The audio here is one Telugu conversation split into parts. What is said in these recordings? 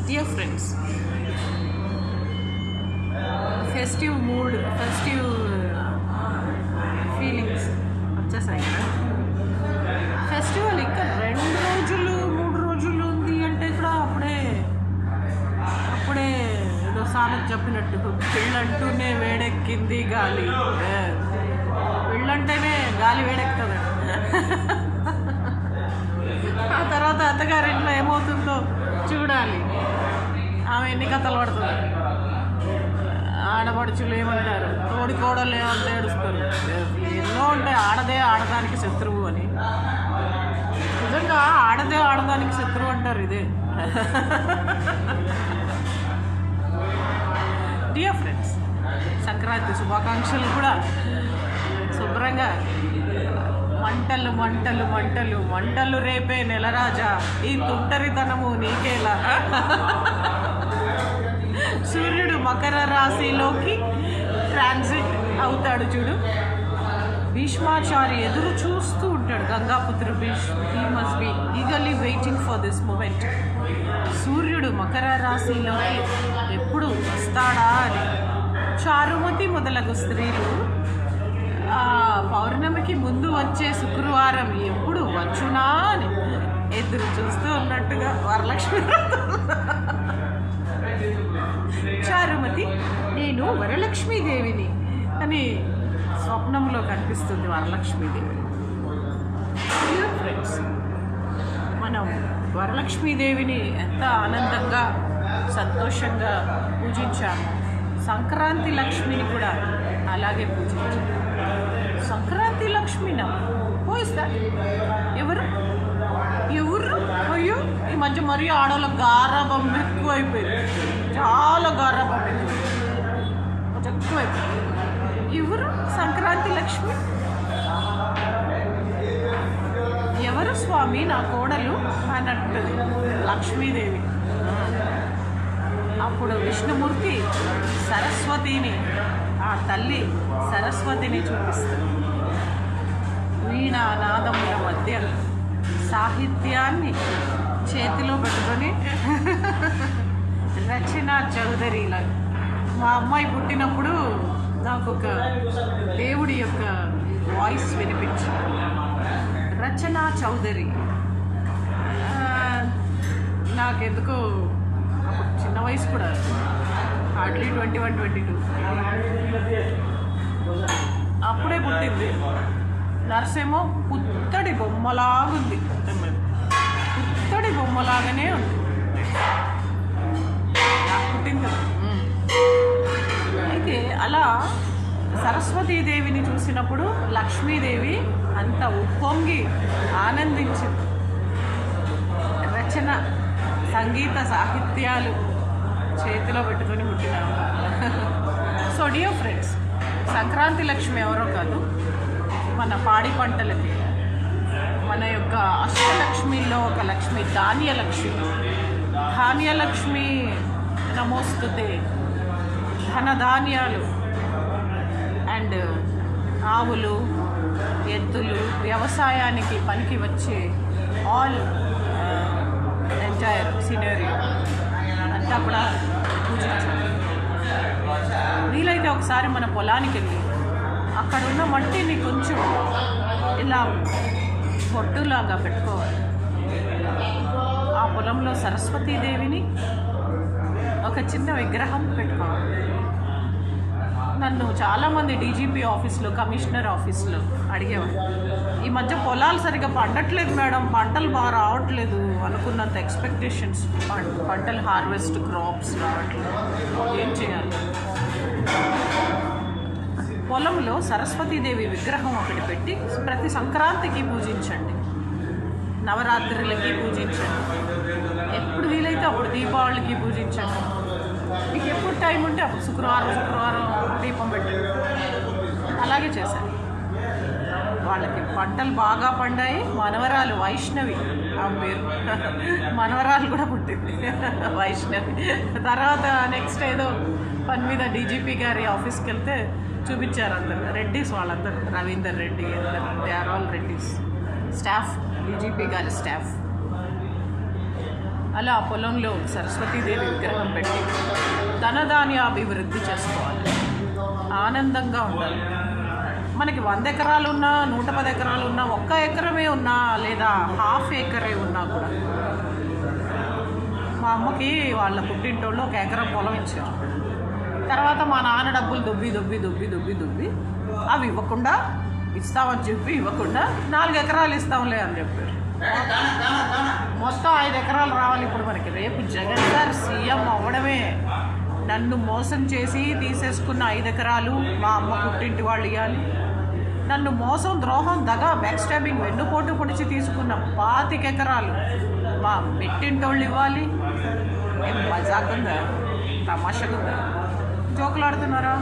Dear friends, festive mood, festive feelings వచ్చేసాయి కదా. ఫెస్టివల్ ఇంకా 2 రోజులు 3 రోజులు ఉంది అంటే కూడా అప్పుడే ఏదో సామెత చెప్పినట్టు పెళ్ళంటూనే వేడెక్కింది గాలి, పెళ్ళంటేనే గాలి వేడెక్కుతుంది. ఆ తర్వాత అత్తగారింట్లో ఏమవుతుందో చూడాలి. ఆమె ఎన్ని కథలు పడుతుంది. ఆడపడుచులు ఏమంటారు, తోడి కోడలు ఏమంత ఏడుస్తారు. ఎన్నో ఉంటాయి. ఆడదానికి శత్రువు అని. నిజంగా ఆడదానికి శత్రువు అంటారు. ఇదే డియర్ ఫ్రెండ్స్, సంక్రాంతి శుభాకాంక్షలు కూడా. శుభ్రంగా మంటలు మంటలు మంటలు మంటలు రేపే నెలరాజా, ఈ తుంటరితనము నీకేలా. సూర్యుడు మకర రాశిలోకి ట్రాన్సిట్ అవుతాడు చూడు. భీష్మాచారి ఎదురు చూస్తూ ఉంటాడు. Gangaputra Bhishma, he must be eagerly waiting for this moment. సూర్యుడు మకర రాశిలోకి ఎప్పుడు వస్తాడా అని చారుమతి మొదలగు స్త్రీలు పౌర్ణమికి ముందు వచ్చే శుక్రవారం ఎప్పుడు వచ్చునా అని ఎదురు చూస్తూ ఉన్నట్టుగా వరలక్ష్మి చారుమతి, నేను వరలక్ష్మీదేవిని అని స్వప్నంలో కనిపిస్తుంది వరలక్ష్మీదేవి. ఫ్రెండ్స్, మనం వరలక్ష్మీదేవిని ఎంత ఆనందంగా సంతోషంగా పూజించాము. సంక్రాంతి లక్ష్మిని కూడా అలాగే పూజించాము. సంక్రాంతి లక్ష్మినా పోయిస్తా ఎవరు అయ్యో, ఈ మధ్య మరీ ఆడవాళ్ళ గారాబం ఎక్కువైపోయింది. చాలా గారాబం ఎక్కువైపోయింది. ఎవరు సంక్రాంతి లక్ష్మి? ఎవరు స్వామి నా కోడలు అని అంటుంది లక్ష్మీదేవి. అప్పుడు విష్ణుమూర్తి సరస్వతిని, ఆ తల్లి సరస్వతిని చూపిస్తుంది. వీణా నాదముల మధ్య సాహిత్యాన్ని చేతిలో పెట్టుకొని రచనా చౌదరిలా. మా అమ్మాయి పుట్టినప్పుడు నాకు ఒక దేవుడి యొక్క వాయిస్ వినిపించింది, రచనా చౌదరి. నాకెందుకో అప్పుడు చిన్న వయసు కూడా, హార్డ్లీ 21-22 అప్పుడే పుట్టింది. నర్సేమో పుత్తడి బొమ్మలాగుంది, పుత్తడి బొమ్మలాగానే ఉంది. నాకు పుట్టింది. అయితే అలా సరస్వతీదేవిని చూసినప్పుడు లక్ష్మీదేవి అంత ఉప్పొంగి ఆనందించింది. రచన, సంగీత సాహిత్యాలు చేతిలో పెట్టుకొని పుట్టినాము. So dear friends, Sankranti Lakshmi ఎవరో కాదు, మన పాడి పంటలకి, మన యొక్క అష్టలక్ష్మిలో ఒక లక్ష్మి ధాన్యలక్ష్మి. ధాన్యలక్ష్మి నమోస్తుతే, ధనధాన్యాలు అండ్ ఆవులు, ఎద్దులు, వ్యవసాయానికి పనికి వచ్చే ఆల్ ఎంటైర్ సినరీ అంతా కూడా పూజించాలి. వీలైతే ఒకసారి మన పొలానికి వెళ్ళి అక్కడ ఉన్న మట్టిని కొంచెం ఇలా పొట్టులాగా పెట్టుకోవాలి. ఆ పొలంలో సరస్వతీదేవిని ఒక చిన్న విగ్రహం పెట్టుకోవాలి. నన్ను చాలామంది డీజీపీ ఆఫీస్లో, కమిషనర్ ఆఫీస్లో అడిగేవారు, ఈ మధ్య పొలాలు సరిగ్గా పండట్లేదు మేడం, పంటలు బాగా రావట్లేదు, అనుకున్నంత ఎక్స్పెక్టేషన్స్, పంటలు హార్వెస్ట్, క్రాప్స్ రావట్లేదు, ఏం చేయాలి? పొలంలో సరస్వతీదేవి విగ్రహం ఒకటి పెట్టి ప్రతి సంక్రాంతికి పూజించండి, నవరాత్రులకి పూజించండి, ఎప్పుడు వీలైతే అప్పుడు దీపావళికి పూజించండి. మీకు ఎప్పుడు టైం ఉంటే అప్పుడు శుక్రవారం దీపం పెట్టండి. అలాగే చేశాను. వాళ్ళకి పంటలు బాగా పండాయి. మనవరాలు వైష్ణవి, ఆ పేరు, మనవరాలు కూడా పుట్టింది వైష్ణవి. తర్వాత నెక్స్ట్ ఏదో పని మీద డీజీపీ గారి ఆఫీస్కి వెళ్తే చూపించారు అందరు రెడ్డిస్, వాళ్ళందరూ రవీందర్ రెడ్డి, అందరు, they are all Reddy's staff, DGP గారి స్టాఫ్. అలా పొలంలో సరస్వతీదేవి విగ్రహం పెట్టి ధనధాన్యాభివృద్ధి చేసుకోవాలి, ఆనందంగా ఉండాలి. మనకి 100 ఎకరాలు ఉన్నా, 110 ఎకరాలు ఉన్నా, 1 ఎకరమే ఉన్నా, లేదా ½ ఎకరే ఉన్నా కూడా. మా అమ్మకి వాళ్ళ పుట్టింటోళ్ళు 1 ఎకరం పొలం ఇచ్చారు. తర్వాత మా నాన్న డబ్బులు దుబ్బి అవి ఇవ్వకుండా, ఇస్తామని చెప్పి ఇవ్వకుండా 4 ఎకరాలు ఇస్తాంలే అని చెప్పారు. మొత్తం 5 ఎకరాలు రావాలి ఇప్పుడు మనకి. రేపు జగన్ సార్ సీఎం అవ్వడమే. నన్ను మోసం చేసి తీసేసుకున్న 5 ఎకరాలు మా అమ్మ పుట్టింటి వాళ్ళు ఇవ్వాలి. నన్ను మోసం, ద్రోహం, దగ, బ్యాక్ స్టాబింగ్, వెన్నుపోటు పొడిచి తీసుకున్న 25 ఎకరాలు మా పెట్టింటోళ్ళు ఇవ్వాలి. ఏం మజాకుందా, తమాషాకుందా, జోకులు ఆడుతున్నారా?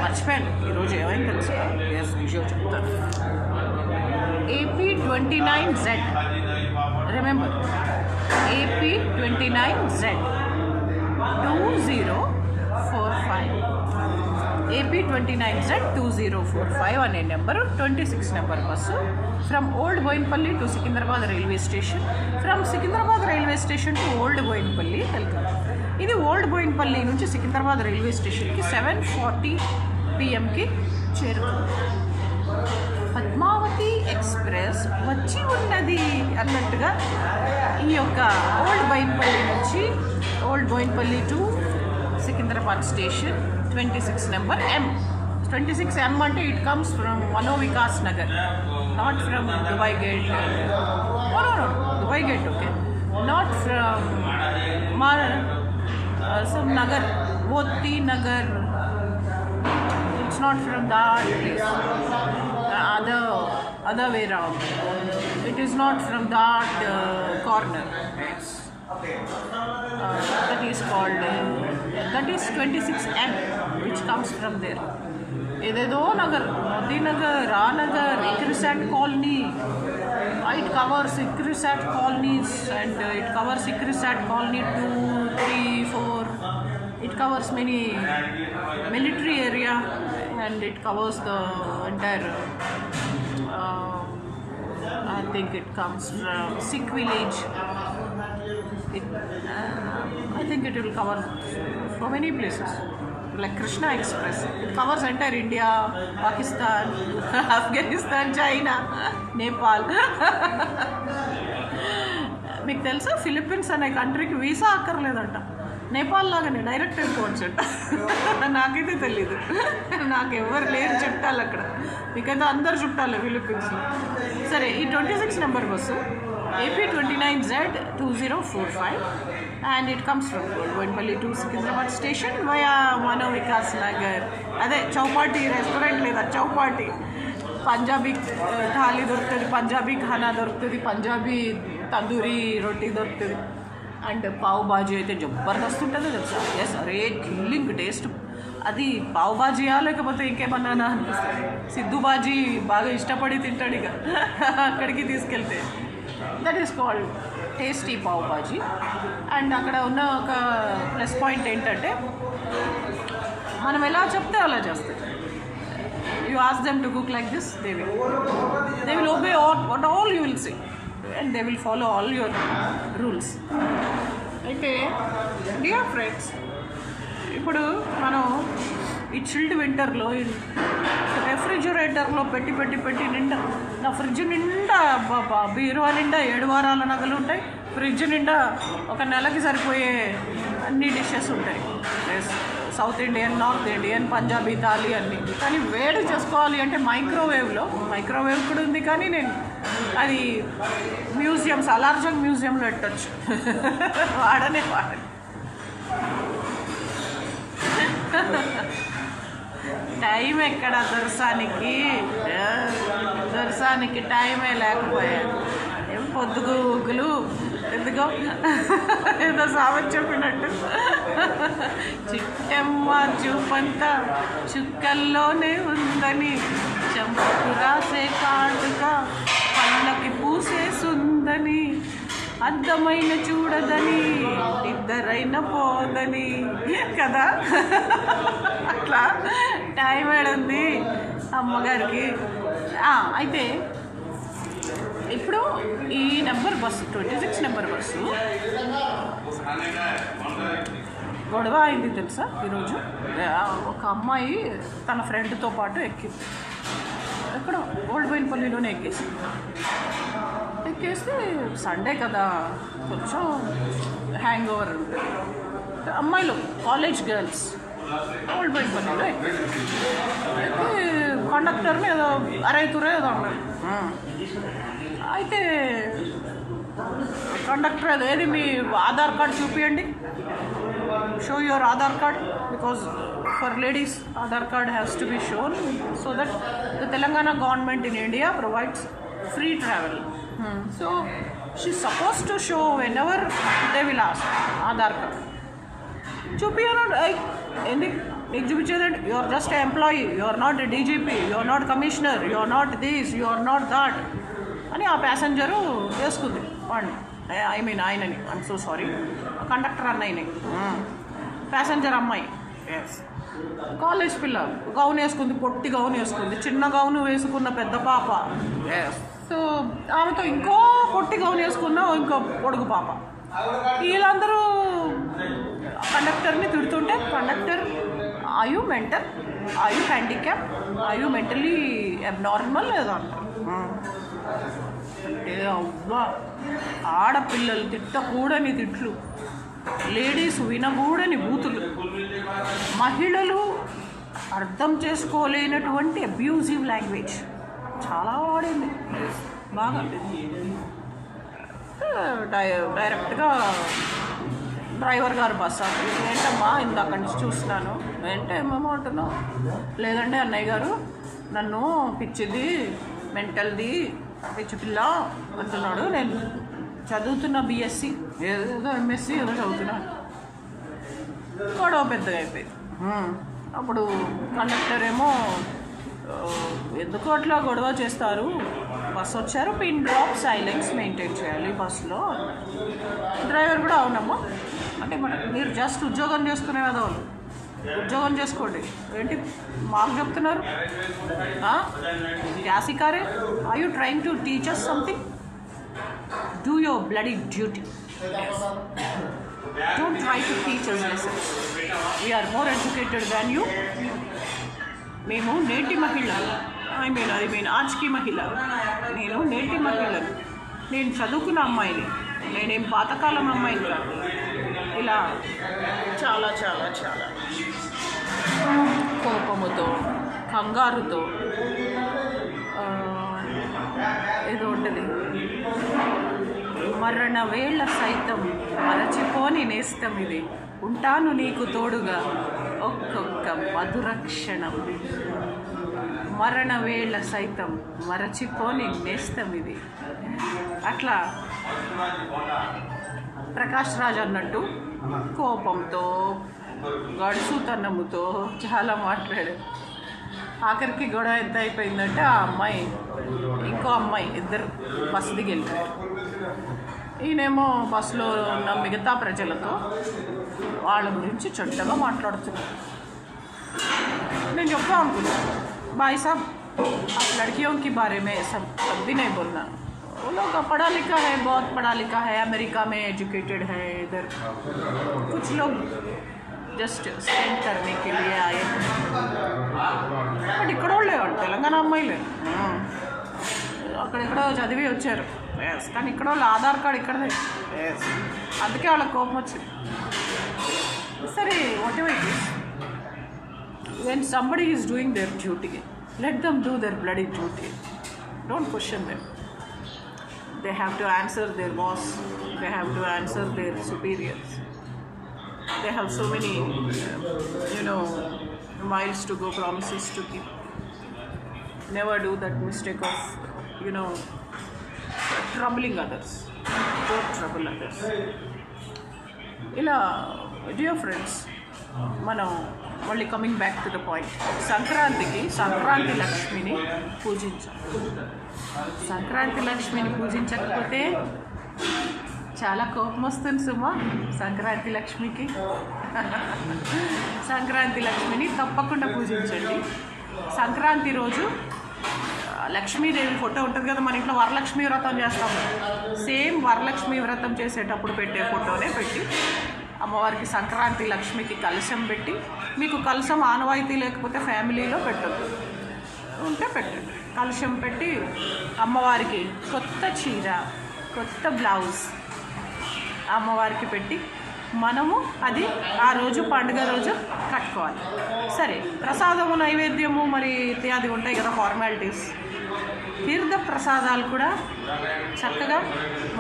మర్చిపోయాను ఈరోజు ఏమైంది తెలుసు, విషయం చెప్తాను. AP29Z, రిమెంబర్ AP29Z 2045, AP29Z 2045 అనే number 26 number bus from old Boinpally to Secunderabad railway station, from Secunderabad railway station to old Boinpally వెళ్తుంది. ఇది ఓల్డ్ బోయిన్పల్లి నుంచి సికింద్రాబాద్ రైల్వే స్టేషన్కి 7:40 PM చేరుతుంది. పద్మావతి ఎక్స్ప్రెస్ వచ్చి ఉన్నది అన్నట్టుగా ఈ యొక్క ఓల్డ్ బోయిన్పల్లి నుంచి old Boinpally to Secunderabad station 26 number M. 26 M అంటే it comes from Manovikas Nagar, not from Dubai gate. No, Dubai gate okay, not from some nagar, Moti Nagar. It's not from that place. Other way around. It is not from that corner. Yes. That is called. That is 26M, which comes from there. Ededo Nagar, Moti Nagar, Ranagar, Ikrisat Colony. It covers Ikrisat colonies, and it covers Ikrisat colony 2, 3, 4. It covers many military area, and it covers the entire. I think it comes from Sikh village. I think it will cover so many places. Like Krishna Express, it covers entire India, Pakistan, Afghanistan, China, Nepal. మీకు తెలుసా ఫిలిప్పీన్స్ అనే కంట్రీకి వీసా అక్కర్లేదంట. నేపాల్ లాగానే డైరెక్ట్ వెళ్ళిపోవచ్చు అంట. నాకైతే తెలీదు, నాకు ఎవరు లేరు చుట్టాలు అక్కడ. మీకైతే అందరు చుట్టాలి ఫిలిప్పీన్స్లో. సరే, ఈ 26 number bus AP29Z 2045 and it comes from Boinpalli to Sikindrabad station via Mano Vikas Nagar. అదే చౌపాటి రెస్టారెంట్ లేదా చౌపాటి పంజాబీ థాలీ దొరుకుతుంది, పంజాబీ ఖానా దొరుకుతుంది, పంజాబీ తందూరి రొట్టి దొరుకుతుంది. అండ్ పావ్ బాజీ అయితే జబర్దస్త్ ఉంటుంది తెలుసా. ఎస్, అరే కిల్లింగ్ టేస్ట్. అది పావ్ బాజీయా లేకపోతే ఇంకేమన్నా అనిపిస్తుంది. సిద్ధు బాజీ బాగా ఇష్టపడి తింటాడు ఇక అక్కడికి తీసుకెళ్తే. That is called tasty pav bhaji. And అక్కడ ఉన్న ఒక ప్లస్ పాయింట్ ఏంటంటే మనం ఎలా చెప్తే అలా చేస్తారు. You ask them to cook like this, they will obey what all you will say and they will follow all your rules. అయితే డియర్ ఫ్రెండ్స్, ఇప్పుడు మనం ఈ చిల్డ్ వింటర్లో రెఫ్రిజిరేటర్లో పెట్టి నిండా, నా ఫ్రిడ్జ్ నిండా బీరువా నిండా 7 వారాల నగలు ఉంటాయి. ఫ్రిడ్జ్ నిండా ఒక నెలకి సరిపోయే అన్ని డిషెస్ ఉంటాయి. South Indian, north Indian, Punjabi thali అన్నీ. కానీ వేడి చేసుకోవాలి అంటే మైక్రోవేవ్ కూడా ఉంది. కానీ నేను అది మ్యూజియం, సలార్జంగ్ మ్యూజియంలో పెట్టచ్చు. వాడనే టైం ఎక్కడ దర్శనానికి టైమే లేకపోయాడు. ఏం పొద్దుగూగులు ఎందుకో ఏదో సామెత చెప్పినట్టు, చిట్టమ్మ చూపంతా చుక్కల్లోనే ఉందని, చెంపకు రాసే కాటుక పళ్ళకి పూసేసుందని, అర్థమైన చూడదని ఇద్దరైనా పోదని కదా. అట్లా టైం ఏడుంది అమ్మగారికి. అయితే ఇప్పుడు ఈ నెంబర్ బస్సు 26 నెంబర్ బస్సు గొడవ అయింది తెలుసా ఈరోజు. ఒక అమ్మాయి తన ఫ్రెండ్తో పాటు ఎక్కింది, ఎక్కడ ఓల్డ్బోయినపల్లిలోనే ఎక్కేస్తే సండే కదా కొంచెం హ్యాంగ్ ఓవర్ ఉంటుంది. అమ్మాయిలు కాలేజ్ గర్ల్స్ ఓల్డ్బోయినపల్లిలో అయితే కండక్టర్ని ఏదో అరైతురే ఏదో అన్నారు. అయితే కండక్టర్ ఏది మీ ఆధార్ కార్డ్ చూపించండి, show your Aadhaar card, because for ladies Aadhaar card has to be shown so that the Telangana government in India provides free travel. So she suppose to show whenever they will ask Aadhaar card. చూపించాను ఎందుకు నీకు చూపించేదండి, you are just employee, you are not DGP, you are not commissioner, you are not this, you are not that అని ఆ ప్యాసింజరు వేసుకుంది వాడిని. ఐ మీన్ ఆయనని, ఐఎమ్ సో సారీ, కండక్టర్ అన్నయ్యని. ప్యాసింజర్ అమ్మాయి కాలేజ్ పిల్ల గౌన్ వేసుకుంది, పొట్టి గౌన్ వేసుకుంది, చిన్న గౌను వేసుకున్న పెద్ద పాప. సో ఆమెతో ఇంకో పొట్టి గౌన్ వేసుకున్న ఇంకో పొడుగు పాప. వీళ్ళందరూ కండక్టర్ని తిడుతుంటే conductor are you mental, are you handicap, are you mentally abnormal లేదో అంటారు. అంటే అవ్వా, ఆడపిల్లలు తిట్టకూడని తిట్లు, లేడీస్ వినకూడని బూతులు, మహిళలు అర్థం చేసుకోలేనటువంటి అబ్యూజివ్ లాంగ్వేజ్ చాలా వాడింది బాగా. డైరెక్ట్గా డ్రైవర్ గారు బస్ ఆపి, ఏంటమ్మా ఇందాక నుంచి చూస్తున్నాను, ఏంటో ఏమేమో అంటున్నావు, లేదంటే అన్నయ్య గారు నన్ను పిచ్చిది మెంటల్ది పిచ్చి పిల్ల అంటున్నాడు, నేను చదువుతున్న బీఎస్సీ ఏదో ఎంఎస్సీ ఏదో చదువుతున్నాను. గొడవ పెద్దగా అయిపోయింది. అప్పుడు కండక్టర్ ఏమో ఎందుకు అట్లా గొడవ చేస్తారు, బస్సు వచ్చారు, పిన్ డ్రాప్ సైలెన్స్ మెయింటైన్ చేయాలి బస్సులో. డ్రైవర్ కూడా అవునమ్మా అంటే మీరు జస్ట్ ఉద్యోగం చేసుకునే కదా, వాళ్ళు ఉద్యోగం చేసుకోండి, ఏంటి మాకు చెప్తున్నారు, క్యాసికారే, are you trying to teach us something, do your bloody duty, don't try to teach us lessons, we are more educated than you. మేము నేటి మహిళలు, ఐ మీన్ ఆజ్కి మహిళ, నేను నేటి మహిళను, నేను చదువుకున్న అమ్మాయిని, నేనేం పాతకాలం అమ్మాయిని కాదు. ఇలా చాలా చాలా చాలా కోపముతో కంగారుతో ఏదో ఉంటుంది, మరణ వేళ సైతం మరచిపోని నేస్తం ఇది, ఉంటాను నీకు తోడుగా ఒక్కొక్క మధురక్షణం, మరణ వేళ సైతం మరచిపోని నేస్తం ఇది. అట్లా ప్రకాష్ రాజ్ అన్నట్టు కోపంతో గడుసుతనముతో చాలా మాట్లాడాడు. ఆఖరికి గొడవ ఎంత అయిపోయిందంటే ఆ అమ్మాయి ఇంకో అమ్మాయి ఇద్దరు బస్సు దిగి వెళ్ళిపోయారు. ఈయనేమో బస్సులో ఉన్న మిగతా ప్రజలతో వాళ్ళ గురించి చెడ్డగా మాట్లాడుతున్నారు. నేను చెప్తా అనుకున్నాను, भाई साहब आप लड़कियों के बारे में सब भी नहीं बोलना, वो लोग पढ़ा लिखा है, बहुत पढ़ा लिखा है, अमेरिका में एजुकेटेड है, इधर कुछ लोग जस्ट स्पेंड करने के लिए आए, బట్ ఇక్కడ వాళ్ళే తెలంగాణ అమ్మాయిలే అక్కడెక్కడో చదివి వచ్చారు, కానీ ఇక్కడ వాళ్ళు ఆధార్ కార్డు ఇక్కడదే, అందుకే వాళ్ళకి కోపం వచ్చింది. సరే what ever it is, when somebody is doing their duty, let them do their bloody duty, don't question them. They have to answer their boss, they have to answer their superiors, they have so many miles to go, promises to keep. Never do that mistake of troubling others, don't trouble others. ఇలా dear friends, మనం మళ్ళీ coming back to the point, సంక్రాంతికి సంక్రాంతి లక్ష్మిని పూజించాలి. సంక్రాంతి లక్ష్మిని పూజించకపోతే చాలా కోపం వస్తుంది సుమా. సంక్రాంతి లక్ష్మికి సంక్రాంతి లక్ష్మిని తప్పకుండా పూజించండి. సంక్రాంతి రోజు లక్ష్మీదేవి ఫోటో ఉంటుంది కదా, మన ఇంట్లో వరలక్ష్మి వ్రతం చేస్తాం, సేమ్ వరలక్ష్మి వ్రతం చేసేటప్పుడు పెట్టే ఫోటోనే పెట్టి అమ్మవారికి సంక్రాంతి లక్ష్మికి కలశం పెట్టి, మీకు కలశం ఆనవాయితీ లేకపోతే ఫ్యామిలీలో పెట్టద్దు, ఉంటే పెట్టండి. కలశం పెట్టి అమ్మవారికి కొత్త చీర, కొత్త బ్లౌజ్ అమ్మవారికి పెట్టి మనము అది ఆ రోజు పండుగ రోజు కట్టుకోవాలి. సరే, ప్రసాదము నైవేద్యము మరి ఇత్యాది ఉంటాయి కదా ఫార్మాలిటీస్. తీర్థ ప్రసాదాలు కూడా చక్కగా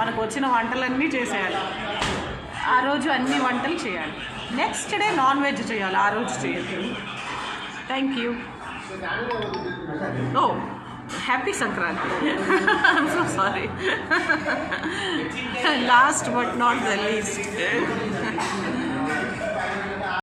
మనకు వచ్చిన వంటలన్నీ చేసేయాలి. ఆ రోజు అన్ని వంటలు చేయాలి. నెక్స్ట్ డే నాన్ వెజ్ చేయాలి, ఆ రోజు చేయద్దు. Thank you. Oh, happy Sankranti. I'm so sorry. Last but not the least.